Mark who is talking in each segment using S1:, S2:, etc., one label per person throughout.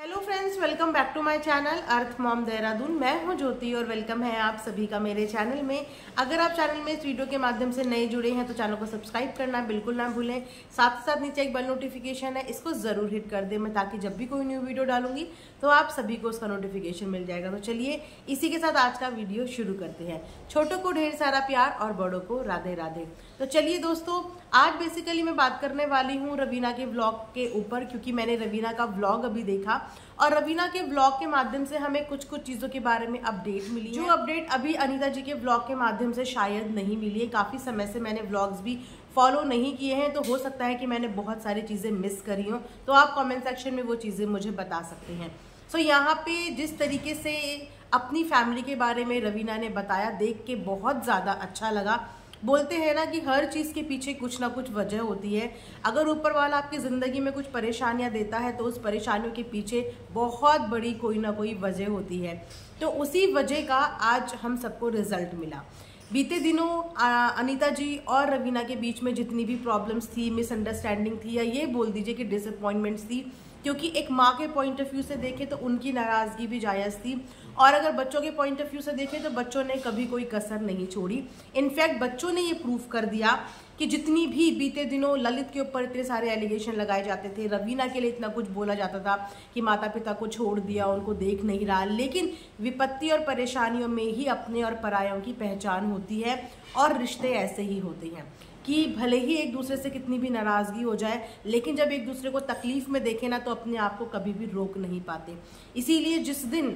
S1: Hello friends, welcome back to my channel Earth Mom Dehradun. मैं हूं ज्योति और वेलकम है आप सभी का मेरे चैनल में। अगर आप चैनल में इस वीडियो के माध्यम से नए जुड़े हैं तो चैनल को सब्सक्राइब करना बिल्कुल ना भूलें। साथ ही साथ नीचे एक बेल नोटिफिकेशन है, इसको ज़रूर हिट कर दें मैं, ताकि जब भी कोई न्यू वीडियो डालूंगी तो आप सभी को उसका नोटिफिकेशन मिल जाएगा। तो चलिए इसी के साथ आज का वीडियो शुरू करते हैं। छोटों को ढेर सारा प्यार और बड़ों को राधे राधे। तो चलिए दोस्तों, आज बेसिकली मैं बात करने वाली हूँ रवीना के व्लॉग के ऊपर, क्योंकि मैंने रवीना का व्लॉग अभी देखा और रवीना के व्लॉग के माध्यम से हमें कुछ चीज़ों के बारे में अपडेट मिली, जो अपडेट अभी अनीता जी के व्लॉग के माध्यम से शायद नहीं मिली है। काफ़ी समय से मैंने व्लॉग्स भी फॉलो नहीं किए हैं, तो हो सकता है कि मैंने बहुत सारी चीज़ें मिस करी हों, तो आप कमेंट सेक्शन में वो चीज़ें मुझे बता सकते हैं। सो यहाँ पे जिस तरीके से अपनी फैमिली के बारे में रवीना ने बताया, देख के बहुत ज़्यादा अच्छा लगा। बोलते हैं ना कि हर चीज़ के पीछे कुछ ना कुछ वजह होती है। अगर ऊपर वाला आपकी ज़िंदगी में कुछ परेशानियां देता है तो उस परेशानियों के पीछे बहुत बड़ी कोई ना कोई वजह होती है। तो उसी वजह का आज हम सबको रिजल्ट मिला। बीते दिनों अनीता जी और रवीना के बीच में जितनी भी प्रॉब्लम्स थी, मिसअंडरस्टैंडिंग थी, या ये बोल दीजिए कि डिसअपॉइंटमेंट्स थी, क्योंकि एक माँ के पॉइंट ऑफ व्यू से देखें तो उनकी नाराज़गी भी जायज़ थी, और अगर बच्चों के पॉइंट ऑफ व्यू से देखें तो बच्चों ने कभी कोई कसर नहीं छोड़ी। इनफैक्ट बच्चों ने ये प्रूफ कर दिया कि जितनी भी बीते दिनों ललित के ऊपर इतने सारे एलिगेशन लगाए जाते थे, रवीना के लिए इतना कुछ बोला जाता था कि माता पिता को छोड़ दिया, उनको देख नहीं रहा, लेकिन विपत्ति और परेशानियों में ही अपने और परायों की पहचान होती है। और रिश्ते ऐसे ही होते हैं कि भले ही एक दूसरे से कितनी भी नाराज़गी हो जाए, लेकिन जब एक दूसरे को तकलीफ में देखे ना तो अपने आप को कभी भी रोक नहीं पाते। इसीलिए जिस दिन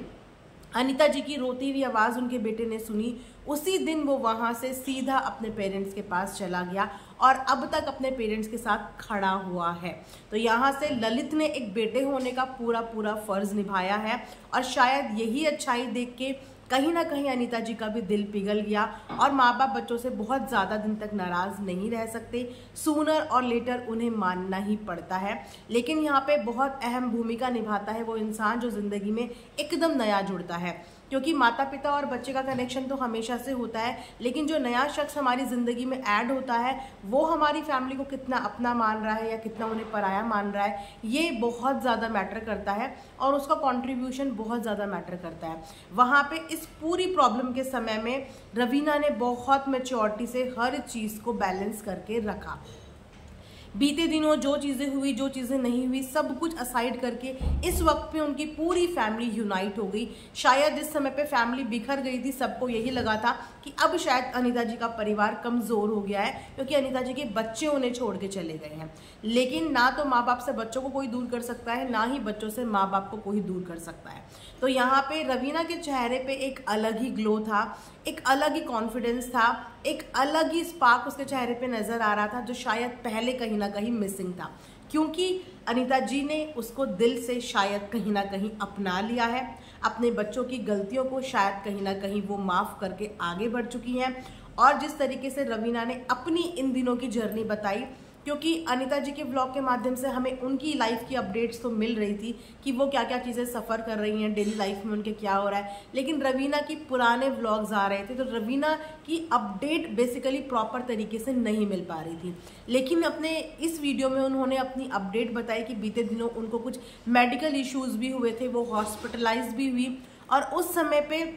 S1: अनीता जी की रोती हुई आवाज़ उनके बेटे ने सुनी, उसी दिन वो वहाँ से सीधा अपने पेरेंट्स के पास चला गया और अब तक अपने पेरेंट्स के साथ खड़ा हुआ है। तो यहाँ से ललित ने एक बेटे होने का पूरा फर्ज निभाया है, और शायद यही अच्छाई देख के कहीं ना कहीं अनीता जी का भी दिल पिघल गया। और माँ बाप बच्चों से बहुत ज़्यादा दिन तक नाराज़ नहीं रह सकते, सूनर और लेटर उन्हें मानना ही पड़ता है। लेकिन यहाँ पे बहुत अहम भूमिका निभाता है वो इंसान जो ज़िंदगी में एकदम नया जुड़ता है, क्योंकि माता पिता और बच्चे का कनेक्शन तो हमेशा से होता है, लेकिन जो नया शख्स हमारी ज़िंदगी में ऐड होता है वो हमारी फैमिली को कितना अपना मान रहा है या कितना उन्हें पराया मान रहा है, ये बहुत ज़्यादा मैटर करता है, और उसका कंट्रीब्यूशन बहुत ज़्यादा मैटर करता है। वहाँ पे इस पूरी प्रॉब्लम के समय में रवीना ने बहुत मैच्योरिटी से हर चीज़ को बैलेंस करके रखा। बीते दिनों जो चीज़ें हुई, जो चीज़ें नहीं हुई, सब कुछ असाइड करके इस वक्त पे उनकी पूरी फैमिली यूनाइट हो गई। शायद इस समय पे फैमिली बिखर गई थी, सबको यही लगा था कि अब शायद अनीता जी का परिवार कमज़ोर हो गया है, क्योंकि अनीता जी के बच्चे उन्हें छोड़ के चले गए हैं। लेकिन ना तो माँ बाप से बच्चों को कोई दूर कर सकता है, ना ही बच्चों से माँ बाप को कोई दूर कर सकता है। तो यहाँ पे रवीना के चेहरे पे एक अलग ही ग्लो था, एक अलग ही कॉन्फिडेंस था, एक अलग ही स्पार्क उसके चेहरे पे नज़र आ रहा था, जो शायद पहले कहीं ना कहीं मिसिंग था, क्योंकि अनीता जी ने उसको दिल से शायद कहीं ना कहीं अपना लिया है। अपने बच्चों की गलतियों को शायद कहीं ना कहीं वो माफ़ करके आगे बढ़ चुकी हैं। और जिस तरीके से रवीना ने अपनी इन दिनों की जर्नी बताई, क्योंकि अनीता जी के व्लॉग के माध्यम से हमें उनकी लाइफ की अपडेट्स तो मिल रही थी कि वो क्या क्या चीज़ें सफ़र कर रही हैं, डेली लाइफ में उनके क्या हो रहा है, लेकिन रवीना की पुराने व्लॉग्स आ रहे थे तो रवीना की अपडेट बेसिकली प्रॉपर तरीके से नहीं मिल पा रही थी। लेकिन अपने इस वीडियो में उन्होंने अपनी अपडेट बताई कि बीते दिनों उनको कुछ मेडिकल इश्यूज़ भी हुए थे, वो हॉस्पिटलाइज भी हुई, और उस समय पर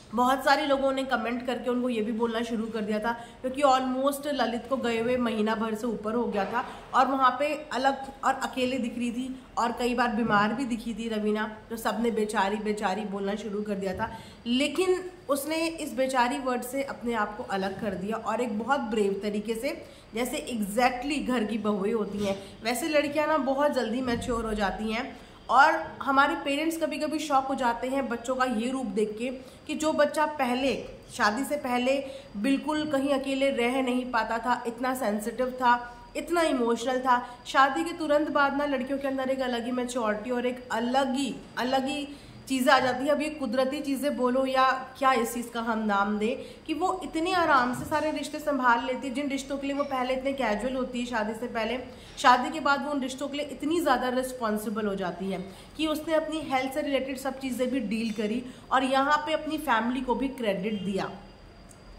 S1: बहुत सारे लोगों ने कमेंट करके उनको ये भी बोलना शुरू कर दिया था, क्योंकि ऑलमोस्ट ललित को गए हुए महीना भर से ऊपर हो गया था और वहाँ पे अलग और अकेले दिख रही थी, और कई बार बीमार भी दिखी थी रवीना, तो सबने बेचारी बेचारी बोलना शुरू कर दिया था। लेकिन उसने इस बेचारी वर्ड से अपने आप को अलग कर दिया, और एक बहुत ब्रेव तरीके से, जैसे एग्जैक्टली घर की बहुएं होती हैं वैसे लड़कियाँ ना बहुत जल्दी मैच्योर हो जाती हैं। और हमारे पेरेंट्स कभी कभी शॉक हो जाते हैं बच्चों का ये रूप देख के कि जो बच्चा पहले शादी से पहले बिल्कुल कहीं अकेले रह नहीं पाता था, इतना सेंसिटिव था, इतना इमोशनल था, शादी के तुरंत बाद ना लड़कियों के अंदर एक अलग ही मैच्योरिटी और एक अलग ही चीज़ें आ जाती है। अब ये कुदरती चीज़ें बोलो या क्या इस चीज़ का हम नाम दें, कि वो इतने आराम से सारे रिश्ते संभाल लेती है, जिन रिश्तों के लिए वो पहले इतने कैजुअल होती है शादी से पहले, शादी के बाद वो उन रिश्तों के लिए इतनी ज़्यादा रिस्पॉन्सिबल हो जाती है कि उसने अपनी हेल्थ से रिलेटेड सब चीज़ें भी डील करी, और यहाँ पे अपनी फैमिली को भी क्रेडिट दिया,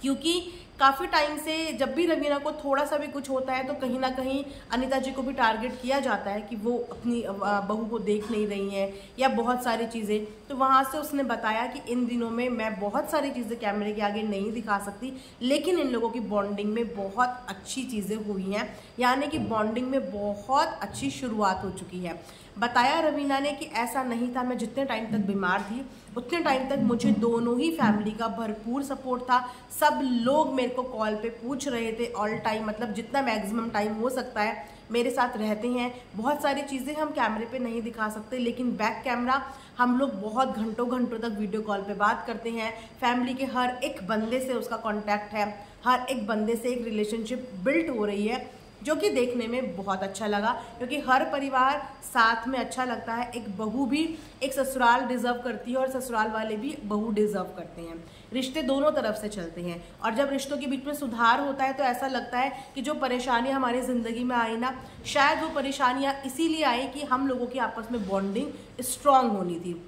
S1: क्योंकि काफ़ी टाइम से जब भी रवीना को थोड़ा सा भी कुछ होता है तो कहीं ना कहीं अनीता जी को भी टारगेट किया जाता है कि वो अपनी बहू को देख नहीं रही हैं या बहुत सारी चीज़ें। तो वहाँ से उसने बताया कि इन दिनों में मैं बहुत सारी चीज़ें कैमरे के आगे नहीं दिखा सकती, लेकिन इन लोगों की बॉन्डिंग में बहुत अच्छी चीज़ें हुई हैं, यानी कि बॉन्डिंग में बहुत अच्छी शुरुआत हो चुकी है। बताया रवीना ने कि ऐसा नहीं था, मैं जितने टाइम तक बीमार थी उतने टाइम तक मुझे दोनों ही फैमिली का भरपूर सपोर्ट था। सब लोग मेरे को कॉल पे पूछ रहे थे ऑल टाइम, मतलब जितना मैक्सिमम टाइम हो सकता है मेरे साथ रहते हैं। बहुत सारी चीज़ें हम कैमरे पे नहीं दिखा सकते, लेकिन बैक कैमरा हम लोग बहुत घंटों घंटों तक वीडियो कॉल पे बात करते हैं। फैमिली के हर एक बंदे से उसका कॉन्टैक्ट है, हर एक बंदे से एक रिलेशनशिप बिल्ट हो रही है, जो कि देखने में बहुत अच्छा लगा, क्योंकि हर परिवार साथ में अच्छा लगता है। एक बहू भी एक ससुराल डिज़र्व करती है और ससुराल वाले भी बहू डिज़र्व करते हैं। रिश्ते दोनों तरफ से चलते हैं, और जब रिश्तों के बीच में सुधार होता है तो ऐसा लगता है कि जो परेशानियां हमारी ज़िंदगी में आई ना, शायद वो परेशानियां इसीलिए आई कि हम लोगों की आपस में बॉन्डिंग स्ट्रांग होनी थी।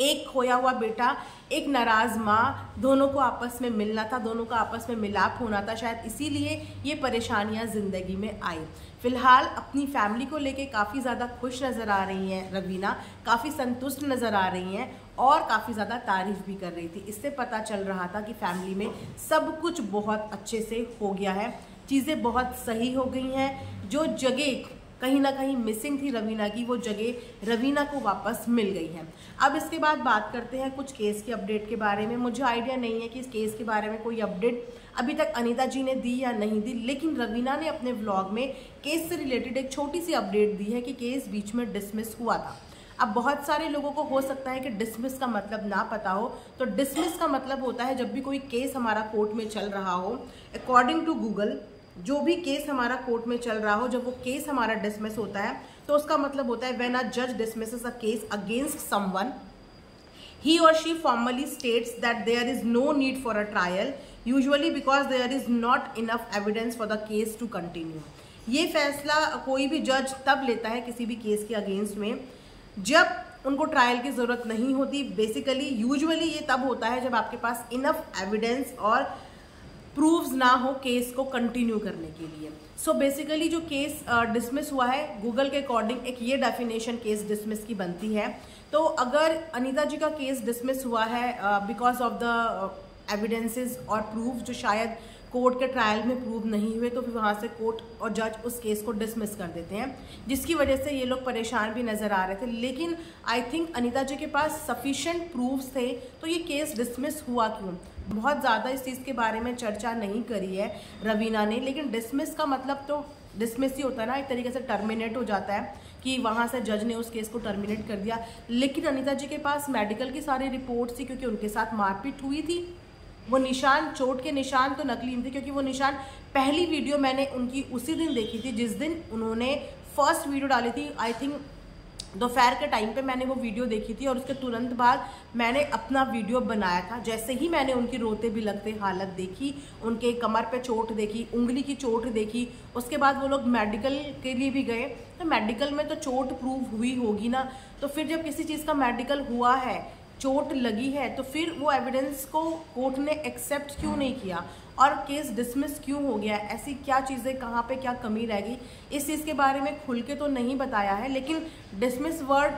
S1: एक खोया हुआ बेटा, एक नाराज़ माँ, दोनों को आपस में मिलना था, दोनों का आपस में मिलाप होना था, शायद इसीलिए ये परेशानियाँ ज़िंदगी में आई। फिलहाल अपनी फैमिली को लेके काफ़ी ज़्यादा खुश नज़र आ रही हैं रवीना, काफ़ी संतुष्ट नज़र आ रही हैं और काफ़ी ज़्यादा तारीफ़ भी कर रही थी। इससे पता चल रहा था कि फैमिली में सब कुछ बहुत अच्छे से हो गया है, चीज़ें बहुत सही हो गई हैं। जो जगह कहीं ना कहीं मिसिंग थी रवीना की, वो जगह रवीना को वापस मिल गई है। अब इसके बाद बात करते हैं कुछ केस के अपडेट के बारे में। मुझे आइडिया नहीं है कि इस केस के बारे में कोई अपडेट अभी तक अनीता जी ने दी या नहीं दी, लेकिन रवीना ने अपने व्लॉग में केस से रिलेटेड एक छोटी सी अपडेट दी है कि केस बीच में डिसमिस हुआ था। अब बहुत सारे लोगों को हो सकता है कि डिसमिस का मतलब ना पता हो, तो डिसमिस का मतलब होता है जब भी कोई केस हमारा कोर्ट में चल रहा हो, अकॉर्डिंग टू गूगल जो भी केस हमारा कोर्ट में चल रहा हो, जब वो केस हमारा डिसमिस होता है तो उसका मतलब होता है व्हेन अ जज dismisses a case against someone, he or she formally states that there is no need for a trial, usually because there is not enough evidence for the case to continue। ये फैसला कोई भी जज तब लेता है किसी भी केस के अगेंस्ट में जब उनको ट्रायल की ज़रूरत नहीं होती। बेसिकली यूजुअली ये तब होता है जब आपके पास इनफ एविडेंस और प्रूव्स ना हो केस को कंटिन्यू करने के लिए। सो बेसिकली जो केस डिसमिस हुआ है, गूगल के अकॉर्डिंग एक ये डेफिनेशन केस डिसमिस की बनती है। तो अगर अनीता जी का केस डिसमिस हुआ है बिकॉज ऑफ द एविडेंसेस और प्रूफ जो शायद कोर्ट के ट्रायल में प्रूव नहीं हुए, तो फिर वहाँ से कोर्ट और जज उस केस को डिसमिस कर देते हैं, जिसकी वजह से ये लोग परेशान भी नज़र आ रहे थे। लेकिन आई थिंक अनीता जी के पास सफिशेंट प्रूफ्स थे, तो ये केस डिसमिस हुआ क्यों? बहुत ज़्यादा इस चीज़ के बारे में चर्चा नहीं करी है रवीना ने, लेकिन डिसमिस का मतलब तो डिसमिस ही होता है ना, एक तरीके से टर्मिनेट हो जाता है कि वहाँ से जज ने उस केस को टर्मिनेट कर दिया। लेकिन अनीता जी के पास मेडिकल की सारी रिपोर्ट्स थी, क्योंकि उनके साथ मारपीट हुई थी। वो निशान, चोट के निशान तो नकली थे, क्योंकि वो निशान पहली वीडियो मैंने उनकी उसी दिन देखी थी जिस दिन उन्होंने फर्स्ट वीडियो डाली थी। आई थिंक दोपहर के टाइम पे मैंने वो वीडियो देखी थी और उसके तुरंत बाद मैंने अपना वीडियो बनाया था। जैसे ही मैंने उनकी रोते भी लगते हालत देखी, उनके कमर पे चोट देखी, उंगली की चोट देखी, उसके बाद वो लोग मेडिकल के लिए भी गए। तो मेडिकल में तो चोट प्रूव हुई होगी ना, तो फिर जब किसी चीज़ का मेडिकल हुआ है, चोट लगी है, तो फिर वो एविडेंस को कोर्ट ने एक्सेप्ट क्यों नहीं किया और केस डिसमिस क्यों हो गया? ऐसी क्या चीज़ें, कहाँ पे क्या कमी रह गई, इस चीज़ के बारे में खुल के तो नहीं बताया है। लेकिन डिसमिस वर्ड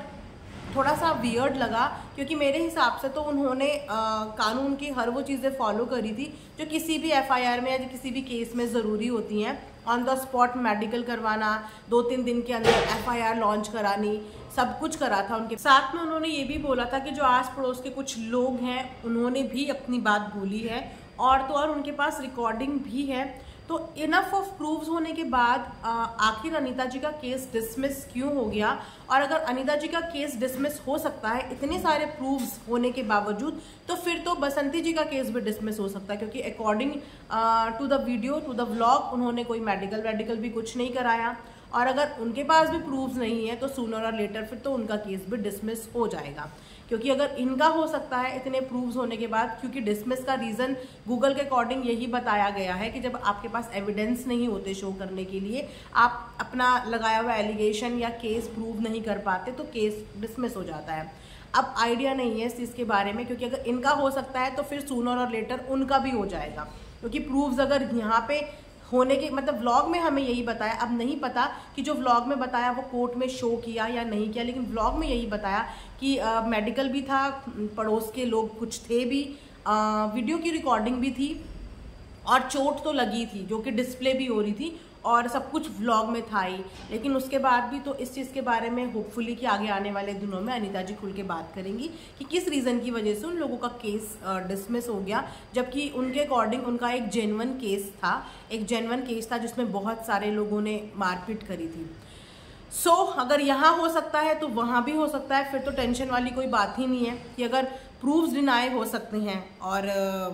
S1: थोड़ा सा वियर्ड लगा, क्योंकि मेरे हिसाब से तो उन्होंने कानून की हर वो चीज़ें फॉलो करी थी जो किसी भी एफआईआर में या किसी भी केस में ज़रूरी होती हैं। ऑन द स्पॉट मेडिकल करवाना, 2-3 दिन के अंदर एफआईआर लॉन्च करानी, सब कुछ करा था उनके साथ में। उन्होंने ये भी बोला था कि जो आस पड़ोस के कुछ लोग हैं उन्होंने भी अपनी बात बोली है, और तो और उनके पास रिकॉर्डिंग भी है। तो इनफ ऑफ प्रूफ्स होने के बाद आखिर अनीता जी का केस डिसमिस क्यों हो गया? और अगर अनीता जी का केस डिसमिस हो सकता है इतने सारे प्रूफ्स होने के बावजूद, तो फिर तो बसंती जी का केस भी डिसमिस हो सकता है, क्योंकि according to the video, to the vlog, उन्होंने कोई मेडिकल भी कुछ नहीं कराया। और अगर उनके पास भी प्रूफ्स नहीं है तो सूनर और लेटर फिर तो उनका केस भी डिसमिस हो जाएगा। क्योंकि अगर इनका हो सकता है इतने प्रूफ्स होने के बाद, क्योंकि डिसमिस का रीज़न गूगल के अकॉर्डिंग यही बताया गया है कि जब आपके पास एविडेंस नहीं होते शो करने के लिए, आप अपना लगाया हुआ एलिगेशन या केस प्रूव नहीं कर पाते, तो केस डिसमिस हो जाता है। अब आइडिया नहीं है इस चीज़ के बारे में, क्योंकि अगर इनका हो सकता है तो फिर सूनर और लेटर उनका भी हो जाएगा, क्योंकि प्रूफ्स अगर यहाँ पे होने के मतलब व्लॉग में हमें यही बताया, अब नहीं पता कि जो व्लॉग में बताया वो कोर्ट में शो किया या नहीं किया, लेकिन व्लॉग में यही बताया कि मेडिकल भी था, पड़ोस के लोग कुछ थे भी, वीडियो की रिकॉर्डिंग भी थी और चोट तो लगी थी जो कि डिस्प्ले भी हो रही थी और सब कुछ व्लॉग में था ही। लेकिन उसके बाद भी तो इस चीज़ के बारे में होपफुली कि आगे आने वाले दिनों में अनीता जी खुल के बात करेंगी कि किस रीज़न की वजह से उन लोगों का केस डिसमिस हो गया, जबकि उनके अकॉर्डिंग उनका एक जेन्युइन केस था जिसमें बहुत सारे लोगों ने मारपीट करी थी। सो अगर यहाँ हो सकता है तो वहाँ भी हो सकता है, फिर तो टेंशन वाली कोई बात ही नहीं है कि अगर प्रूफ्स डिनाई हो सकते हैं और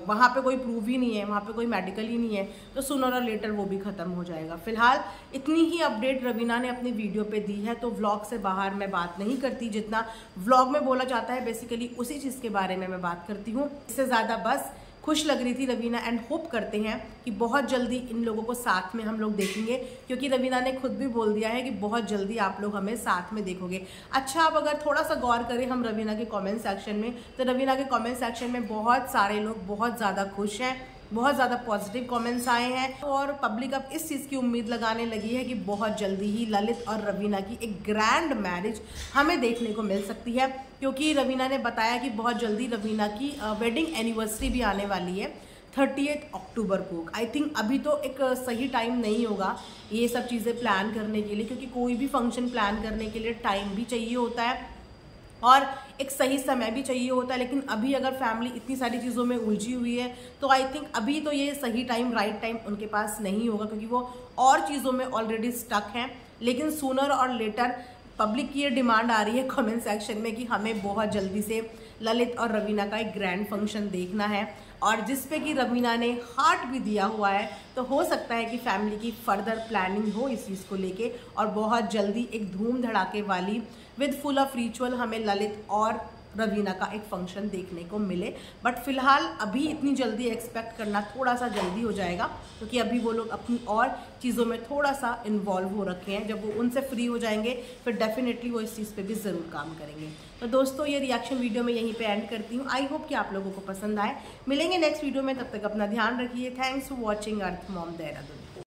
S1: वहाँ पे कोई प्रूफ ही नहीं है, वहाँ पे कोई मेडिकल ही नहीं है, तो सूनर और लेटर वो भी ख़त्म हो जाएगा। फिलहाल इतनी ही अपडेट रवीना ने अपनी वीडियो पे दी है, तो व्लॉग से बाहर मैं बात नहीं करती, जितना व्लॉग में बोला जाता है बेसिकली उसी चीज़ के बारे में मैं बात करती हूँ। इससे ज़्यादा बस खुश लग रही थी रवीना एंड होप करते हैं कि बहुत जल्दी इन लोगों को साथ में हम लोग देखेंगे, क्योंकि रवीना ने खुद भी बोल दिया है कि बहुत जल्दी आप लोग हमें साथ में देखोगे। अच्छा, अब अगर थोड़ा सा गौर करें हम रवीना के कमेंट सेक्शन में, तो रवीना के कमेंट सेक्शन में बहुत सारे लोग बहुत ज़्यादा खुश हैं, बहुत ज़्यादा पॉजिटिव कमेंट्स आए हैं और पब्लिक अब इस चीज़ की उम्मीद लगाने लगी है कि बहुत जल्दी ही ललित और रवीना की एक ग्रैंड मैरिज हमें देखने को मिल सकती है, क्योंकि रवीना ने बताया कि बहुत जल्दी रवीना की वेडिंग एनिवर्सरी भी आने वाली है 30 अक्टूबर को। आई थिंक अभी तो एक सही टाइम नहीं होगा ये सब चीज़ें प्लान करने के लिए, क्योंकि कोई भी फंक्शन प्लान करने के लिए टाइम भी चाहिए होता है और एक सही समय भी चाहिए होता है। लेकिन अभी अगर फैमिली इतनी सारी चीज़ों में उलझी हुई है तो आई थिंक अभी तो ये सही टाइम, राइट टाइम उनके पास नहीं होगा, क्योंकि वो और चीज़ों में ऑलरेडी स्टक हैं। लेकिन सूनर और लेटर पब्लिक की ये डिमांड आ रही है कमेंट सेक्शन में कि हमें बहुत जल्दी से ललित और रवीना का एक ग्रैंड फंक्शन देखना है, और जिस पे कि रवीना ने हार्ट भी दिया हुआ है, तो हो सकता है कि फैमिली की फर्दर प्लानिंग हो इस चीज़ को लेके और बहुत जल्दी एक धूम धड़ाके वाली विद फुल ऑफ रिचुअल हमें ललित और रवीना का एक फंक्शन देखने को मिले। बट फिलहाल अभी इतनी जल्दी एक्सपेक्ट करना थोड़ा सा जल्दी हो जाएगा, क्योंकि अभी वो लोग अपनी और चीज़ों में थोड़ा सा इन्वॉल्व हो रखे हैं। जब वो उनसे फ्री हो जाएंगे फिर डेफिनेटली वो इस चीज़ पे भी ज़रूर काम करेंगे। तो दोस्तों, ये रिएक्शन वीडियो मैं यहीं पे एंड करती हूँ। आई होप कि आप लोगों को पसंद आए। मिलेंगे नेक्स्ट वीडियो में, तब तक अपना ध्यान रखिए। Thanks for watching earth Mom Dehradun.